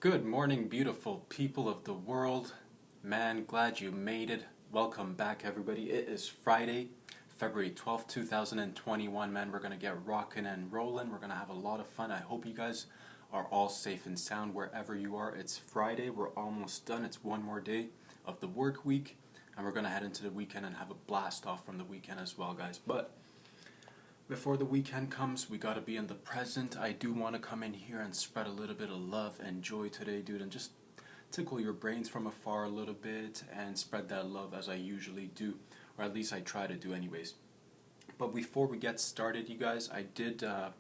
Good morning, beautiful people of the world. Man, glad you made it. Welcome back, everybody. It is Friday, February 12th, 2021. Man, we're going to get rocking and rolling. We're going to have a lot of fun. I hope you guys are all safe and sound wherever you are. It's Friday. We're almost done. It's one more day of the work week, and we're going to head into the weekend and have a blast off from the weekend as well, guys. But before the weekend comes, we gotta be in the present. I do want to come in here and spread a little bit of love and joy today, dude, and just tickle your brains from afar a little bit and spread that love as I usually do, or at least I try to do anyways. But before we get started, you guys, I did, I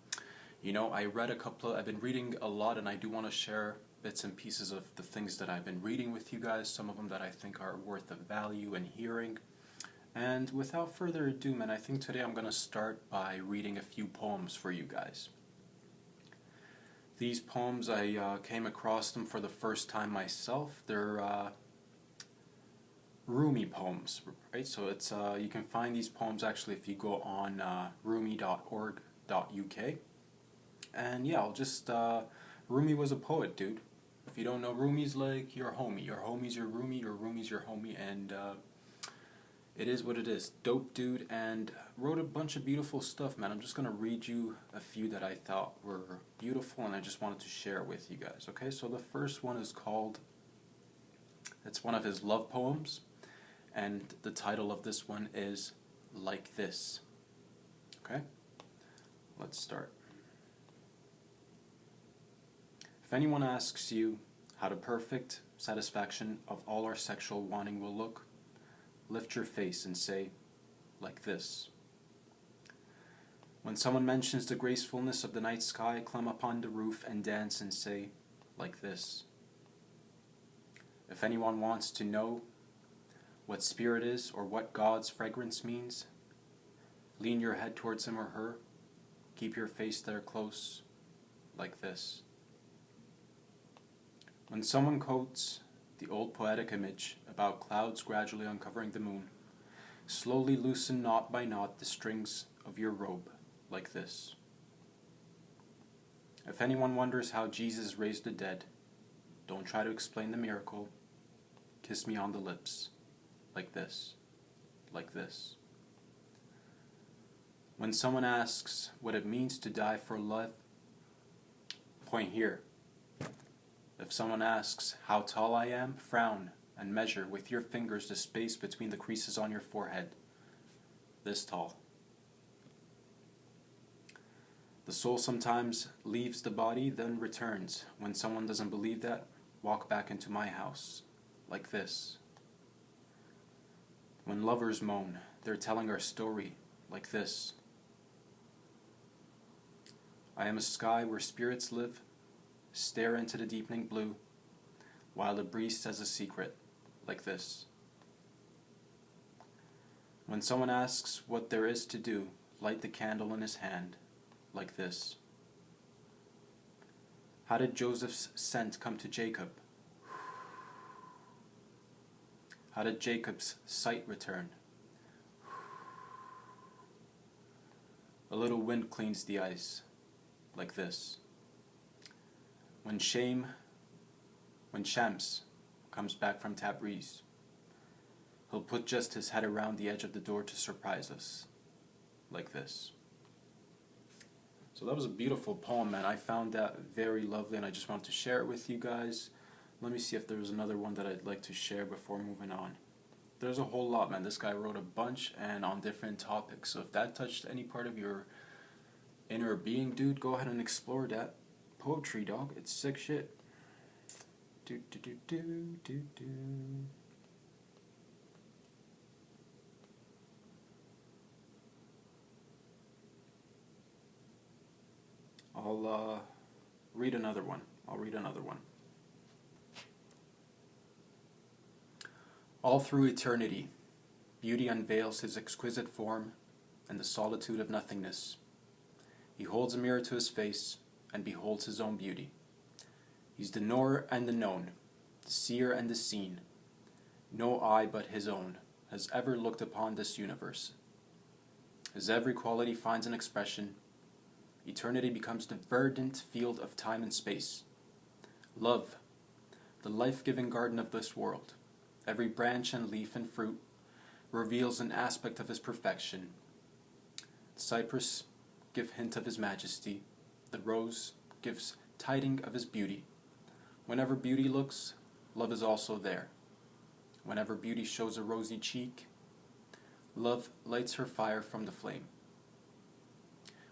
read I've been reading a lot, and I do want to share bits and pieces of the things that I've been reading with you guys, some of them that I think are worth the value in hearing. And without further ado, man, I think today I'm going to start by reading a few poems for you guys. These poems, I came across them for the first time myself. They're Rumi poems, right? So it's you can find these poems actually if you go on rumi.org.uk. And yeah, Rumi was a poet, dude. If you don't know, Rumi's like your homie. Your homie's your Rumi, your Rumi's your homie, and it is what it is. Dope dude, and wrote a bunch of beautiful stuff, man. I'm just going to read you a few that I thought were beautiful, and I just wanted to share with you guys, okay? So the first one is it's one of his love poems, and the title of this one is Like This, okay? Let's start. If anyone asks you how the perfect satisfaction of all our sexual wanting will look, lift your face and say, like this. When someone mentions the gracefulness of the night sky, climb upon the roof and dance and say, like this. If anyone wants to know what spirit is or what God's fragrance means, lean your head towards him or her, keep your face there close, like this. When someone quotes the old poetic image about clouds gradually uncovering the moon, slowly loosen knot by knot the strings of your robe, like this. If anyone wonders how Jesus raised the dead, don't try to explain the miracle. Kiss me on the lips, like this, like this. When someone asks what it means to die for love, point here. If someone asks how tall I am, frown and measure with your fingers the space between the creases on your forehead. This tall. The soul sometimes leaves the body, then returns. When someone doesn't believe that, walk back into my house, like this. When lovers moan, they're telling our story, like this. I am a sky where spirits live. Stare into the deepening blue, while the breeze says a secret, like this. When someone asks what there is to do, light the candle in his hand, like this. How did Joseph's scent come to Jacob? How did Jacob's sight return? A little wind cleans the ice, like this. When Shams comes back from Tabriz, he'll put just his head around the edge of the door to surprise us, like this. So that was a beautiful poem, man. I found that very lovely, and I just wanted to share it with you guys. Let me see if there's another one that I'd like to share before moving on. There's a whole lot, man. This guy wrote a bunch and on different topics. So if that touched any part of your inner being, dude, go ahead and explore that. Poetry, dog. It's sick shit. Do do do do do do. I'll read another one. All through eternity, beauty unveils his exquisite form in the solitude of nothingness. He holds a mirror to his face and beholds his own beauty. He's the knower and the known, the seer and the seen. No eye but his own has ever looked upon this universe. As every quality finds an expression, eternity becomes the verdant field of time and space. Love the life-giving garden of this world. Every branch and leaf and fruit reveals an aspect of his perfection. The cypress gives hint of his majesty. The rose gives tiding of his beauty. Whenever beauty looks, love is also there. Whenever beauty shows a rosy cheek, love lights her fire from the flame.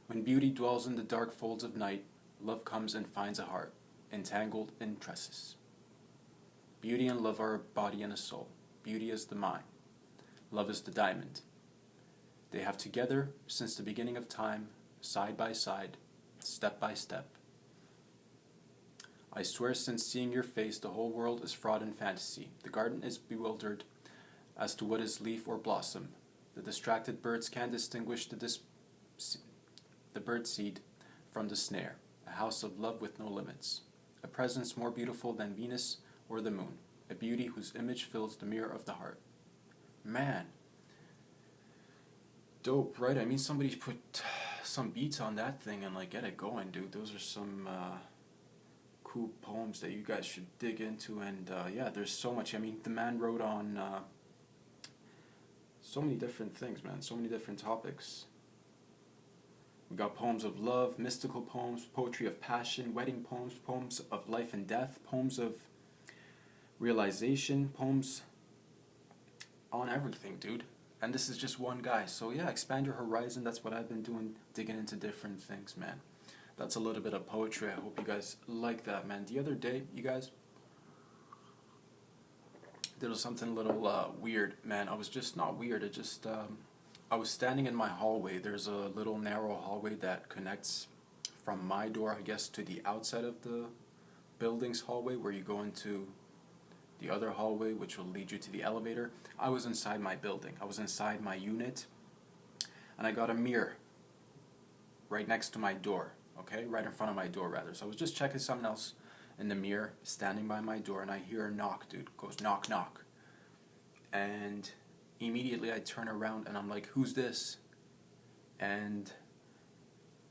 When beauty dwells in the dark folds of night, love comes and finds a heart, entangled in tresses. Beauty and love are a body and a soul. Beauty is the mind. Love is the diamond. They have together since the beginning of time, side by side, step by step. I swear since seeing your face, the whole world is fraud and fantasy. The garden is bewildered as to what is leaf or blossom. The distracted birds can't distinguish the bird seed from the snare. A house of love with no limits. A presence more beautiful than Venus or the moon. A beauty whose image fills the mirror of the heart. Man. Dope, right? I mean, somebody put some beats on that thing and like get it going, dude. Those are some cool poems that you guys should dig into. And yeah, there's so much. I mean, the man wrote on so many different things, man. So many different topics. We got poems of love, mystical poems, poetry of passion, wedding poems, poems of life and death, poems of realization, poems on everything, dude. And this is just one guy. So yeah, expand your horizon. That's what I've been doing, digging into different things, man. That's a little bit of poetry. I hope you guys like that, man. The other day, you guys, there was something a little weird, man. I was just not weird. It just, I was standing in my hallway. There's a little narrow hallway that connects from my door, I guess, to the outside of the building's hallway where you go into the other hallway, which will lead you to the elevator. I was inside my building. I was inside my unit, and I got a mirror right next to my door, okay? Right in front of my door, rather. So I was just checking something else in the mirror, standing by my door, and I hear a knock, dude. It goes knock, knock. And immediately I turn around, and I'm like, who's this? And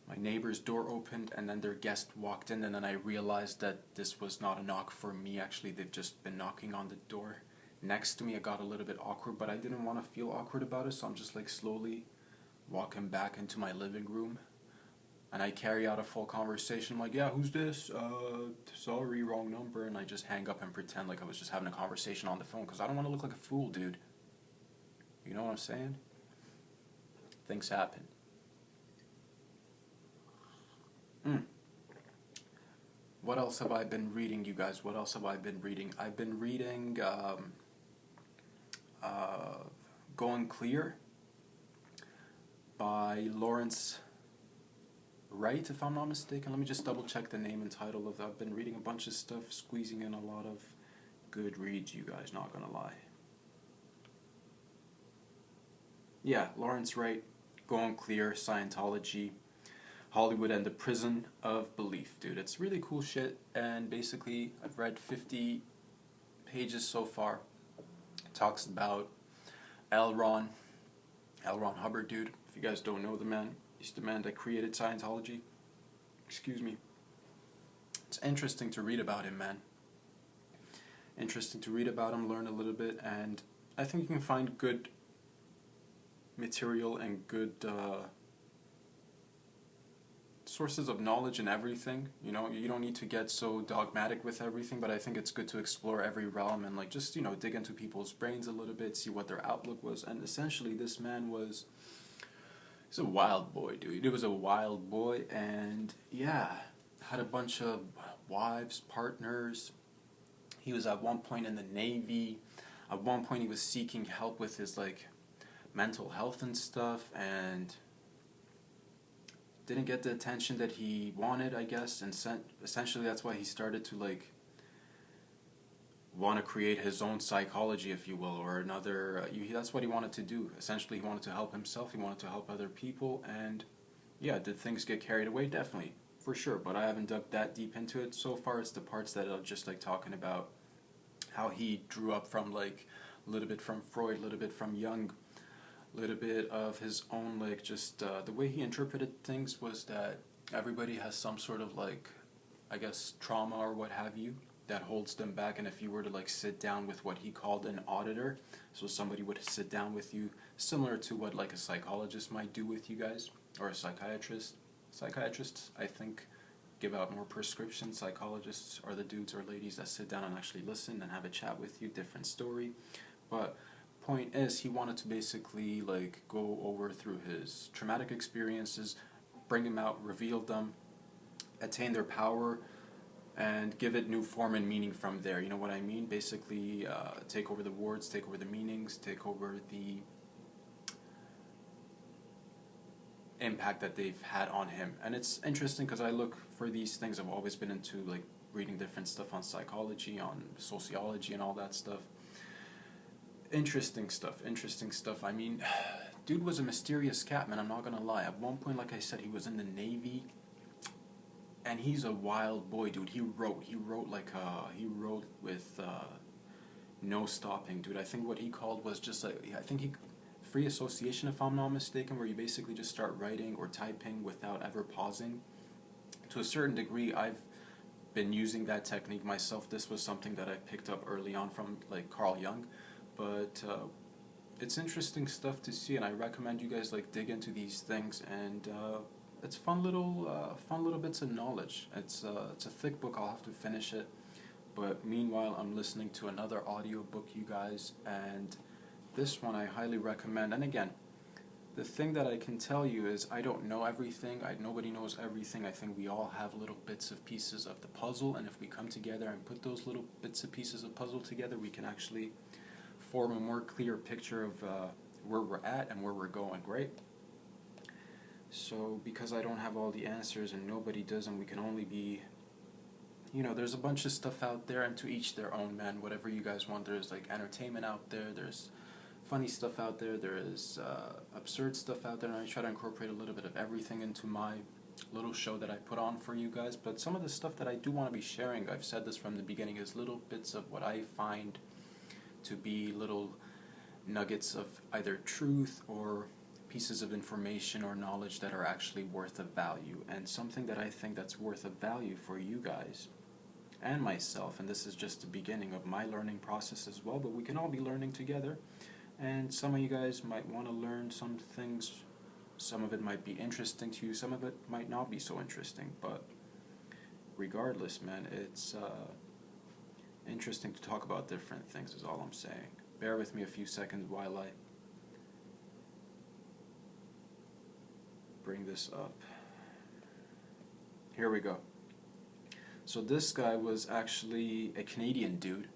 my neighbor's door opened, and then their guest walked in, and then I realized that this was not a knock for me. Actually, they've just been knocking on the door next to me. It got a little bit awkward, but I didn't want to feel awkward about it, so I'm just like slowly walking back into my living room, and I carry out a full conversation. I'm like, yeah, who's this? Sorry, wrong number. And I just hang up and pretend like I was just having a conversation on the phone, because I don't want to look like a fool, dude. You know what I'm saying? Things happen. What else have I been reading, you guys? What else have I been reading? I've been reading Going Clear by Lawrence Wright, if I'm not mistaken. Let me just double check the name and title of that. I've been reading a bunch of stuff, squeezing in a lot of good reads, you guys, not gonna lie. Yeah, Lawrence Wright, Going Clear, Scientology, Hollywood and the Prison of Belief, dude. It's really cool shit, and basically I've read 50 pages so far. It talks about L. Ron Hubbard, dude. If you guys don't know the man, he's the man that created Scientology. Excuse me. It's interesting to read about him, man. Interesting to read about him, learn a little bit, and I think you can find good material and good sources of knowledge in everything. You know, you don't need to get so dogmatic with everything, but I think it's good to explore every realm and like just, you know, dig into people's brains a little bit, see what their outlook was. And essentially this man he's a wild boy, dude. He was a wild boy, and yeah, had a bunch of wives, partners. He was at one point in the Navy. At one point he was seeking help with his like mental health and stuff, and didn't get the attention that he wanted, I guess, and essentially that's why he started to like want to create his own psychology, if you will, or another, that's what he wanted to do. Essentially he wanted to help himself, he wanted to help other people, and yeah, did things get carried away? Definitely, for sure, but I haven't dug that deep into it. So far it's the parts that are just like talking about how he drew up from like a little bit from Freud, a little bit from Jung, little bit of his own, like, just the way he interpreted things was that everybody has some sort of like, I guess, trauma or what have you, that holds them back. And if you were to like sit down with what he called an auditor, so somebody would sit down with you, similar to what like a psychologist might do with you guys, or a psychiatrist. Psychiatrists, I think, give out more prescriptions. Psychologists are the dudes or ladies that sit down and actually listen and have a chat with you. Different story. But point is, he wanted to basically like go over through his traumatic experiences, bring them out, reveal them, attain their power, and give it new form and meaning from there. You know what I mean? Basically, take over the words, take over the meanings, take over the impact that they've had on him. And it's interesting because I look for these things. I've always been into like reading different stuff on psychology, on sociology, and all that stuff. Interesting stuff. I mean, dude was a mysterious cat, man. I'm not gonna lie. At one point, like I said, he was in the Navy, and he's a wild boy, dude. He wrote with no stopping, dude. I think what he called was just like, I think he free association, if I'm not mistaken, where you basically just start writing or typing without ever pausing. To a certain degree, I've been using that technique myself. This was something that I picked up early on from like Carl Jung. But it's interesting stuff to see, and I recommend you guys like dig into these things. And it's fun little bits of knowledge. It's a thick book. I'll have to finish it. But meanwhile, I'm listening to another audio book, you guys, and this one I highly recommend. And again, the thing that I can tell you is I don't know everything. Nobody knows everything. I think we all have little bits of pieces of the puzzle, and if we come together and put those little bits of pieces of puzzle together, we can actually form a more clear picture of where we're at and where we're going, right? So because I don't have all the answers and nobody does, and we can only be, there's a bunch of stuff out there, and to each their own, man. Whatever you guys want. There's like entertainment out there, there's funny stuff out there, there is absurd stuff out there, and I try to incorporate a little bit of everything into my little show that I put on for you guys. But some of the stuff that I do want to be sharing, I've said this from the beginning, is little bits of what I find to be little nuggets of either truth or pieces of information or knowledge that are actually worth of value. And something that I think that's worth of value for you guys and myself, and this is just the beginning of my learning process as well, but we can all be learning together. And some of you guys might want to learn some things. Some of it might be interesting to you, some of it might not be so interesting, but regardless, man, it's interesting to talk about different things is all I'm saying. Bear with me a few seconds while I bring this up. Here we go. So this guy was actually a Canadian dude,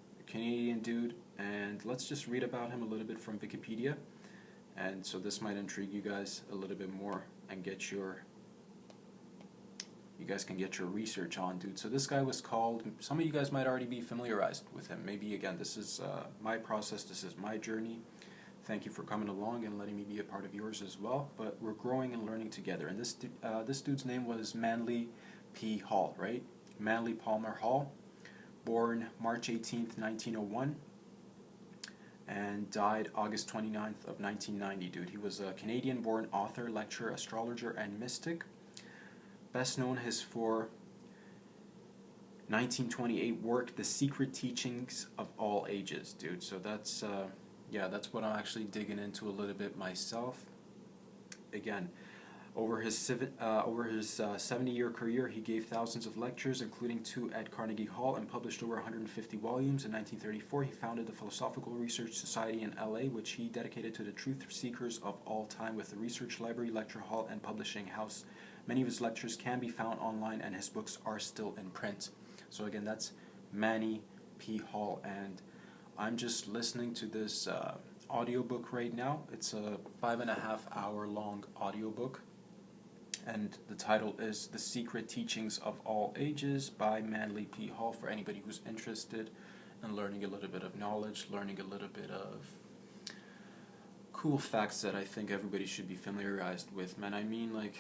and let's just read about him a little bit from Wikipedia. And so this might intrigue you guys a little bit more and you guys can get your research on, dude. So this guy was called, some of you guys might already be familiarized with him. Maybe, again, this is my process, this is my journey. Thank you for coming along and letting me be a part of yours as well. But we're growing and learning together. And this dude's name was Manly P. Hall, right? Manly Palmer Hall, born March 18th, 1901, and died August 29th of 1990, dude. He was a Canadian-born author, lecturer, astrologer, and mystic. Best known is for 1928 work, The Secret Teachings of All Ages, dude. So that's what I'm actually digging into a little bit myself. Again, over his 70-year career, he gave thousands of lectures, including 2 at Carnegie Hall, and published over 150 volumes. In 1934, he founded the Philosophical Research Society in LA, which he dedicated to the truth seekers of all time, with a research library, lecture hall, and publishing house. Many of his lectures can be found online, and his books are still in print. So again, that's Manny P. Hall, and I'm just listening to this audiobook right now. It's a 5.5-hour long audiobook, and the title is The Secret Teachings of All Ages by Manly P. Hall, for anybody who's interested in learning a little bit of knowledge, learning a little bit of cool facts that I think everybody should be familiarized with, man. I mean, like,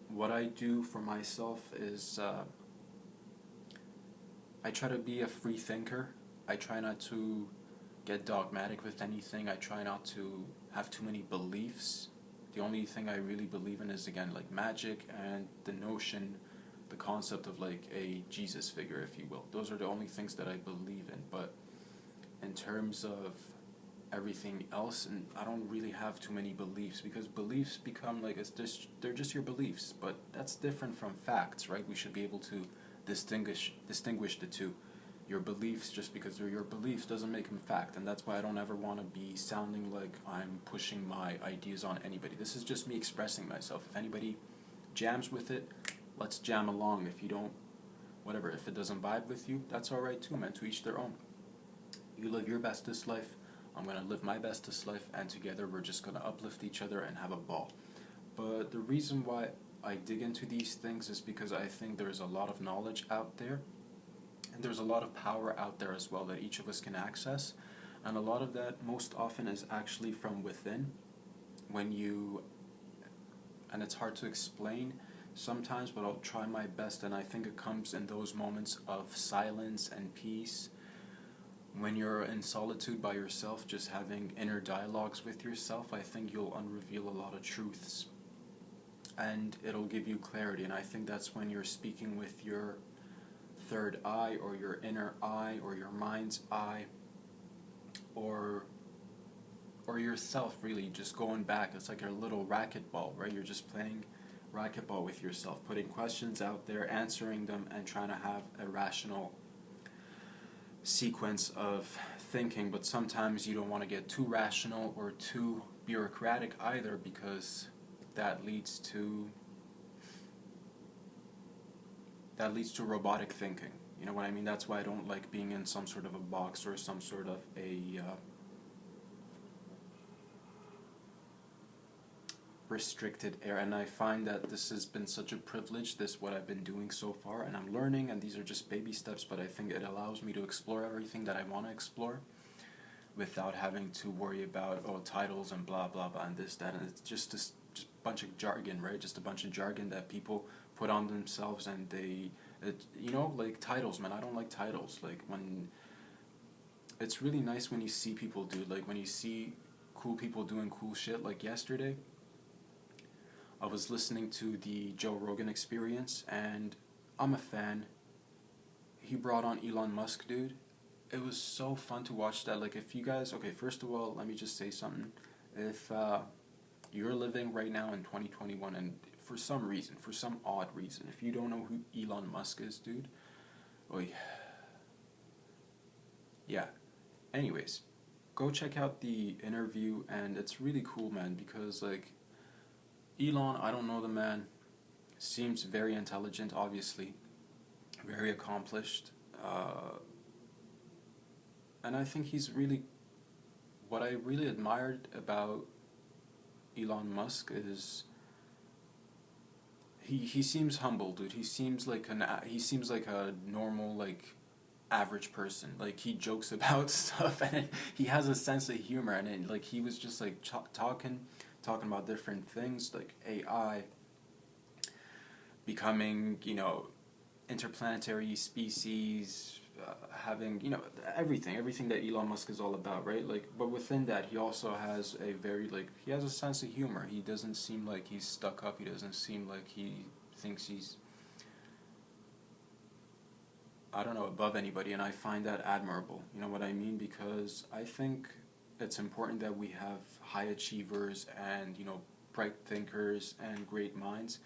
what I do for myself is I try to be a free thinker. I try not to get dogmatic with anything. I try not to have too many beliefs. The only thing I really believe in is, again, like magic and the the concept of like a Jesus figure, if you will. Those are the only things that I believe in. But in terms of everything else, and I don't really have too many beliefs, because beliefs become like, they're just your beliefs, but that's different from facts, right? We should be able to distinguish the two. Your beliefs, just because they're your beliefs, doesn't make them fact, and that's why I don't ever want to be sounding like I'm pushing my ideas on anybody. This is just me expressing myself. If anybody jams with it, let's jam along. If you don't, whatever, if it doesn't vibe with you, that's alright too, man. To each their own. You live your bestest life, I'm gonna live my bestest life, and together we're just gonna uplift each other and have a ball. But the reason why I dig into these things is because I think there's a lot of knowledge out there, and there's a lot of power out there as well that each of us can access, and a lot of that most often is actually from within. And it's hard to explain sometimes, but I'll try my best, and I think it comes in those moments of silence and peace. When you're in solitude by yourself, just having inner dialogues with yourself, I think you'll unreveal a lot of truths, and it'll give you clarity. And I think that's when you're speaking with your third eye, or your inner eye, or your mind's eye, or yourself, really, just going back. It's like your little racquetball, right? You're just playing racquetball with yourself, putting questions out there, answering them, and trying to have a rational sequence of thinking. But sometimes you don't want to get too rational or too bureaucratic either, because that leads to robotic thinking. You know what I mean? That's why I don't like being in some sort of a box or some sort of a restricted area. And I find that this has been such a privilege, what I've been doing so far, and I'm learning, and these are just baby steps, but I think it allows me to explore everything that I want to explore without having to worry about titles and blah blah blah and this, that, and it's just a bunch of jargon, right? Just a bunch of jargon that people put on themselves, and like titles, man. I don't like titles. Like, when it's really nice when you see people do, like when you see cool people doing cool shit. Like yesterday, I was listening to the Joe Rogan Experience, and I'm a fan. He brought on Elon Musk, dude. It was so fun to watch that. Like, if you guys, okay, first of all, let me just say something. If you're living right now in 2021, and for some odd reason, if you don't know who Elon Musk is, dude, yeah. Anyways, go check out the interview, and it's really cool, man, because, like, Elon, I don't know the man, seems very intelligent, obviously, very accomplished, and I think what I really admired about Elon Musk is he seems humble, dude. He seems like a normal, like, average person. Like, he jokes about stuff, and he has a sense of humor, and like, he was just like talking about different things, like AI becoming, interplanetary species, having, everything that Elon Musk is all about, right? Like, but within that, he also has he has a sense of humor. He doesn't seem like he's stuck up. He doesn't seem like he thinks he's, I don't know, above anybody, and I find that admirable. You know what I mean? Because I think it's important that we have high achievers and, bright thinkers and great minds.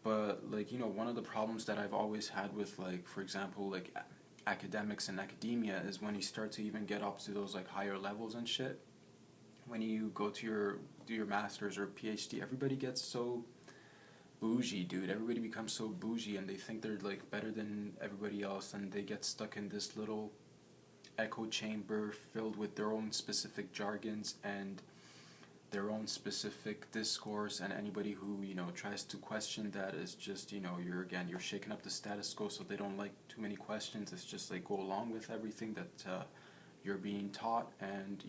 But, like, one of the problems that I've always had with, like, for example, like, academics and academia is when you start to even get up to those, like, higher levels and shit. When you go to do your master's or PhD, everybody gets so bougie, dude. Everybody becomes so bougie, and they think they're, like, better than everybody else, and they get stuck in this little echo chamber filled with their own specific jargons and their own specific discourse, and anybody who tries to question that is just you're shaking up the status quo, so they don't like too many questions. It's just like, go along with everything that you're being taught. And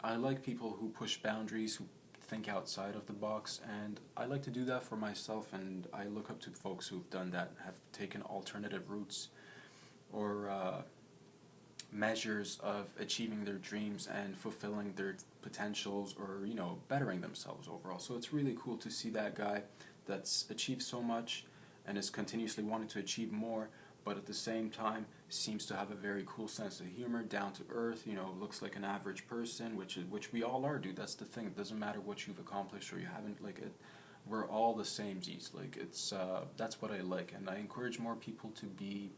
I like people who push boundaries, who think outside of the box, and I like to do that for myself, and I look up to folks who've done that, have taken alternative routes or measures of achieving their dreams and fulfilling their potentials, or bettering themselves overall. So it's really cool to see that guy that's achieved so much, and is continuously wanting to achieve more, but at the same time seems to have a very cool sense of humor, down to earth, looks like an average person, which we all are, dude. That's the thing. It doesn't matter what you've accomplished or you haven't, like it. We're all the same, Z's. Like it's that's what I like, and I encourage more people to be.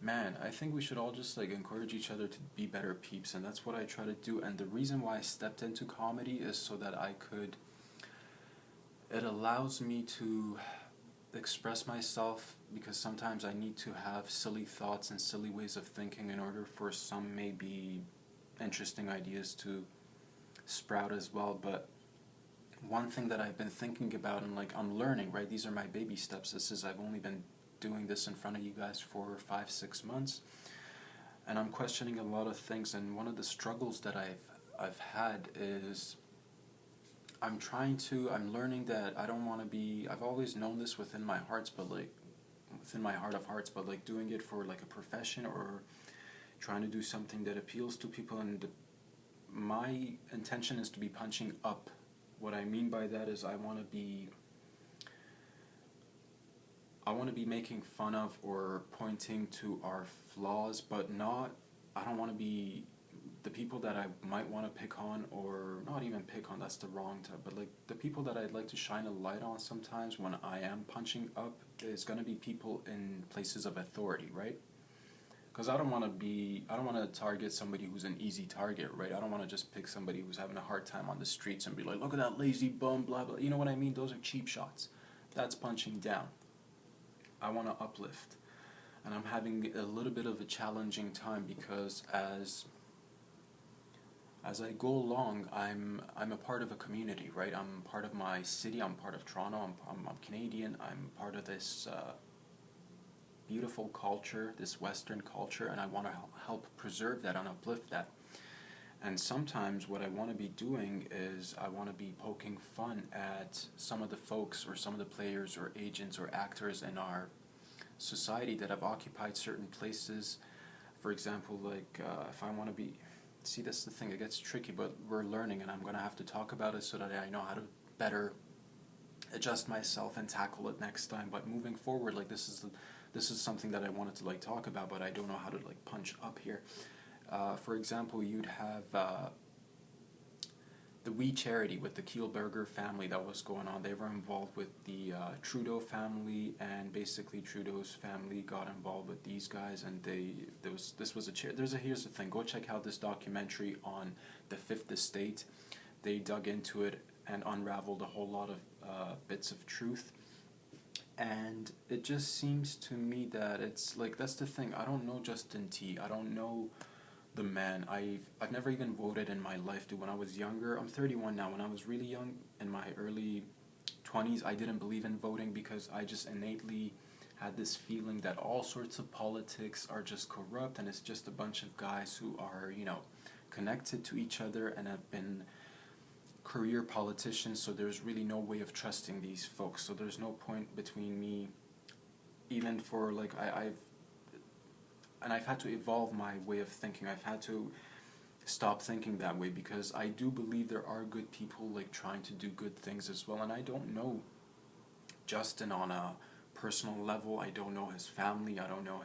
Man, I think we should all just like encourage each other to be better peeps, and that's what I try to do. And the reason why I stepped into comedy is so that I could. It allows me to express myself, because sometimes I need to have silly thoughts and silly ways of thinking in order for some maybe interesting ideas to sprout as well. But one thing that I've been thinking about, and like I'm learning, right? These are my baby steps. I've only been doing this in front of you guys for 5-6 months, and I'm questioning a lot of things. And one of the struggles that I've had is I'm learning that I don't want to be, I've always known this within my heart of hearts, but like doing it for like a profession or trying to do something that appeals to people, and my intention is to be punching up. What I mean by that is I want to be making fun of or pointing to our flaws, but I don't want to be the people that I might want to pick on, or not even pick on, that's the wrong term, but like the people that I'd like to shine a light on sometimes when I am punching up is going to be people in places of authority, right? Because I don't want to target somebody who's an easy target, right? I don't want to just pick somebody who's having a hard time on the streets and be like, look at that lazy bum, blah, blah. You know what I mean? Those are cheap shots. That's punching down. I want to uplift. And I'm having a little bit of a challenging time because as I go along, I'm a part of a community, right? I'm part of my city. I'm part of Toronto. I'm Canadian. I'm part of this beautiful culture, this Western culture, and I want to help preserve that and uplift that. And sometimes what I want to be doing is I want to be poking fun at some of the folks or some of the players or agents or actors in our society that have occupied certain places. For example, like if I want to be... See, that's the thing, it gets tricky, but we're learning, and I'm going to have to talk about it so that I know how to better adjust myself and tackle it next time. But moving forward, like this is something that I wanted to like talk about, but I don't know how to like punch up here. For example, you'd have the We Charity with the Kielburger family that was going on. They were involved with the Trudeau family, and basically Trudeau's family got involved with these guys, and this was a here's the thing. Go check out this documentary on the Fifth Estate. They dug into it and unraveled a whole lot of bits of truth. And it just seems to me that it's like, that's the thing. I don't know Justin T. I don't know the man. I've never even voted in my life, dude. When I was younger, I'm 31 now. When I was really young, in my early 20s, I didn't believe in voting because I just innately had this feeling that all sorts of politics are just corrupt, and it's just a bunch of guys who are, connected to each other and have been career politicians, so there's really no way of trusting these folks. So there's no point between me, even for like, I've had to evolve my way of thinking. I've had to stop thinking that way, because I do believe there are good people like trying to do good things as well. And I don't know Justin on a personal level. I don't know his family. I don't know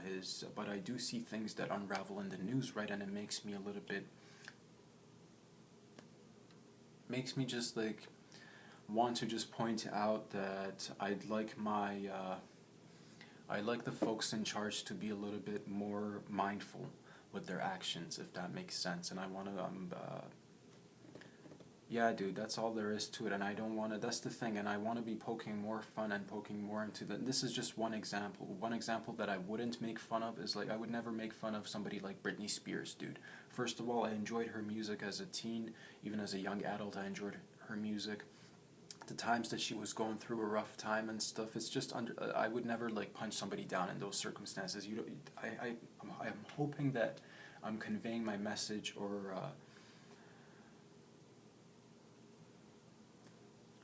but I do see things that unravel in the news, right? And it makes me a little bit, makes me just like want to just point out that I'd like the folks in charge to be a little bit more mindful with their actions, if that makes sense. And I want to, yeah, dude, that's all there is to it. And I don't want to, that's the thing. And I want to be poking more fun and poking more into this is just one example. One example that I wouldn't make fun of is like, I would never make fun of somebody like Britney Spears, dude. First of all, I enjoyed her music as a teen. Even as a young adult, I enjoyed her music. The times that she was going through a rough time and stuff, it's just I would never like punch somebody down in those circumstances. I'm hoping that I'm conveying my message or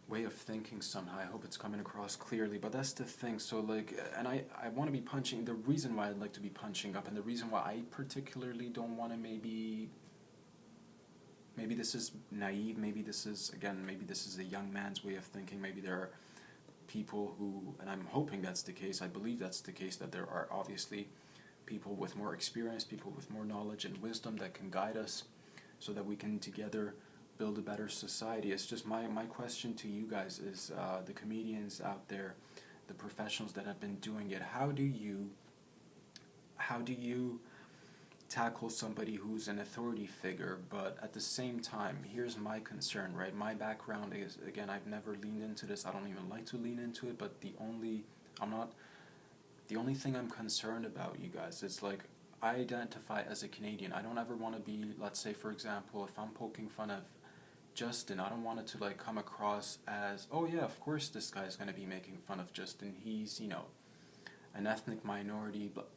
way of thinking somehow. I hope it's coming across clearly, but that's the thing. So like, and I want to be punching, the reason why I'd like to be punching up, and the reason why I particularly don't want to maybe this is naive, maybe this is a young man's way of thinking, maybe there are people who, and I'm hoping that's the case, I believe that's the case, that there are obviously people with more experience, people with more knowledge and wisdom that can guide us so that we can together build a better society. It's just my question to you guys is, the comedians out there, the professionals that have been doing it, how do you tackle somebody who's an authority figure, but at the same time, here's my concern, right? My background is, again, I've never leaned into this, I don't even like to lean into it, but the only thing I'm concerned about, you guys, is like, I identify as a Canadian. I don't ever want to be, let's say for example, if I'm poking fun of Justin, I don't want it to like come across as, oh yeah, of course this guy's going to be making fun of Justin, he's, you know, an ethnic minority, but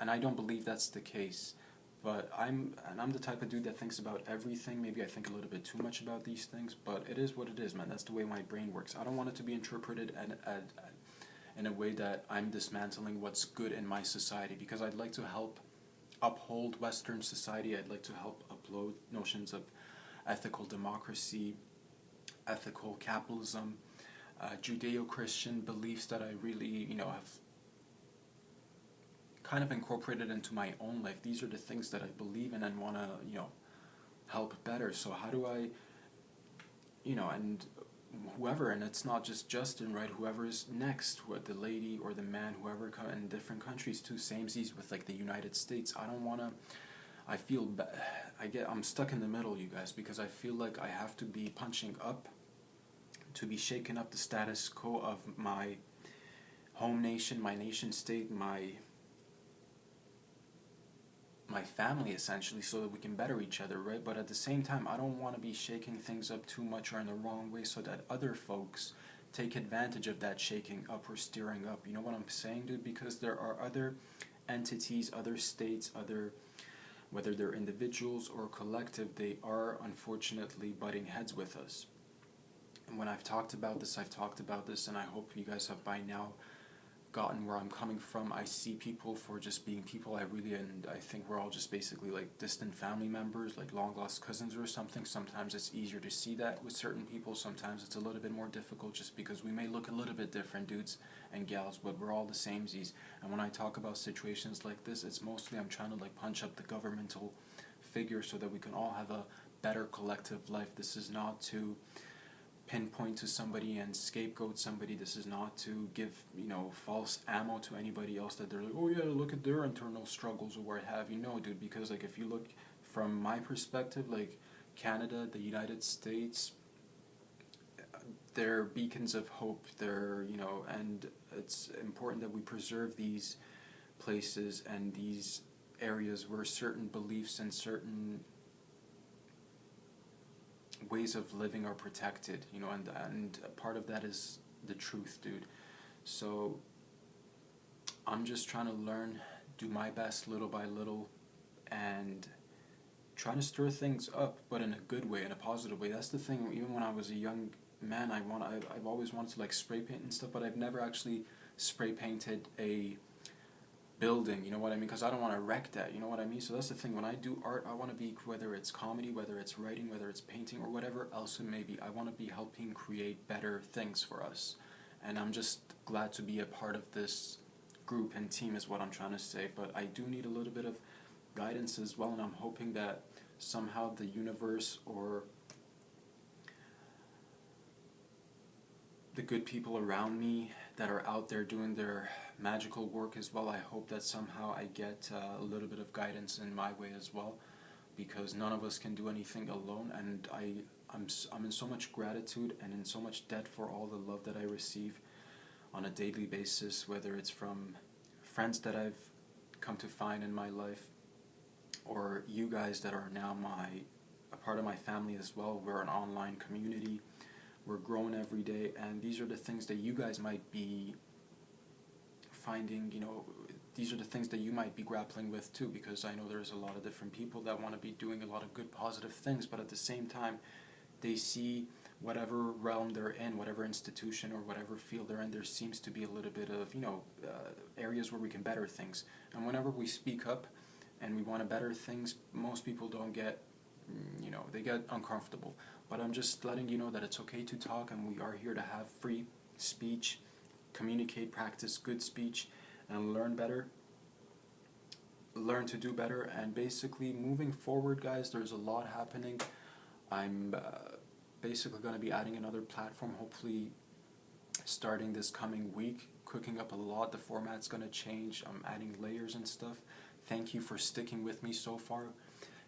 I don't believe that's the case. But I'm the type of dude that thinks about everything. Maybe I think a little bit too much about these things, but it is what it is, man. That's the way my brain works. I don't want it to be interpreted in a way that I'm dismantling what's good in my society, because I'd like to help uphold Western society. I'd like to help upload notions of ethical democracy, ethical capitalism, Judeo-Christian beliefs that I really, you know, have kind of incorporated into my own life. These are the things that I believe in and want to, you know, help better. So how do I, you know, and whoever, and it's not just Justin, right? Whoever is next, the lady or the man, whoever in different countries too, samesies with like the United States. I don't want to, I feel, I'm stuck in the middle, you guys, because I feel like I have to be punching up to be shaking up the status quo of my home nation, my nation state, my family, essentially, so that we can better each other, right? But at the same time, I don't want to be shaking things up too much or in the wrong way so that other folks take advantage of that shaking up or steering up. You know what I'm saying, dude? Because there are other entities, other states, whether they're individuals or collective, they are unfortunately butting heads with us. And when I've talked about this, and I hope you guys have by now gotten where I'm coming from. I see people for just being people. And I think we're all just basically like distant family members, like long lost cousins or something. Sometimes it's easier to see that with certain people. Sometimes it's a little bit more difficult just because we may look a little bit different, dudes and gals, but we're all the samesies. And when I talk about situations like this, it's mostly I'm trying to like punch up the governmental figure so that we can all have a better collective life. This is not to pinpoint to somebody and scapegoat somebody. This is not to give, you know, false ammo to anybody else that they're like, oh yeah, look at their internal struggles or what have you. No, dude, because like if you look from my perspective, like Canada, the United States, they're beacons of hope. They're, you know, and it's important that we preserve these places and these areas where certain beliefs and certain ways of living are protected, you know, and part of that is the truth, dude. So I'm just trying to learn, do my best little by little, and trying to stir things up, but in a good way, in a positive way. That's the thing. Even when I was a young man, I've always wanted to like spray paint and stuff, but I've never actually spray painted a building, you know what I mean? Because I don't want to wreck that, you know what I mean? So that's the thing. When I do art, I want to be, whether it's comedy, whether it's writing, whether it's painting, or whatever else it may be, I want to be helping create better things for us. And I'm just glad to be a part of this group and team is what I'm trying to say. But I do need a little bit of guidance as well, and I'm hoping that somehow the universe or the good people around me that are out there doing their magical work as well, I hope that somehow I get a little bit of guidance in my way as well, because none of us can do anything alone, and I'm in so much gratitude and in so much debt for all the love that I receive on a daily basis, whether it's from friends that I've come to find in my life, or you guys that are now a part of my family as well. We're an online community. We're growing every day, and these are the things that you guys might be finding, you know, these are the things that you might be grappling with too, because I know there's a lot of different people that want to be doing a lot of good, positive things, but at the same time, they see whatever realm they're in, whatever institution or whatever field they're in, there seems to be a little bit of, you know, areas where we can better things. And whenever we speak up and we want to better things, most people don't get, you know, they get uncomfortable. But I'm just letting you know that it's okay to talk, and we are here to have free speech, communicate, practice good speech, and learn better. Learn to do better, and basically moving forward, guys, there's a lot happening. I'm basically going to be adding another platform, hopefully starting this coming week, cooking up a lot. The format's going to change. I'm adding layers and stuff. Thank you for sticking with me so far.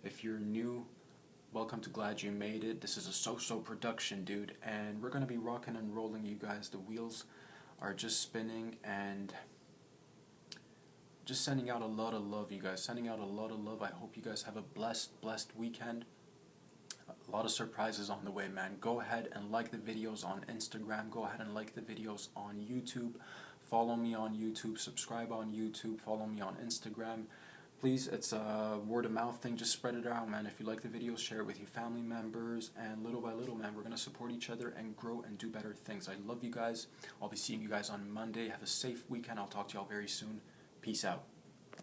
If you're new, welcome to Glad You Made It. This is a so-so production, dude, and we're going to be rocking and rolling, you guys. The wheels are just spinning, and just sending out a lot of love, you guys. Sending out a lot of love. I hope you guys have a blessed weekend. A lot of surprises on the way, man. Go ahead and like the videos on Instagram. Go ahead and like the videos on YouTube. Follow me on YouTube. Subscribe on YouTube. Follow me on Instagram. Please, it's a word of mouth thing. Just spread it around, man. If you like the videos, share it with your family members. And little by little, man, we're going to support each other and grow and do better things. I love you guys. I'll be seeing you guys on Monday. Have a safe weekend. I'll talk to y'all very soon. Peace out.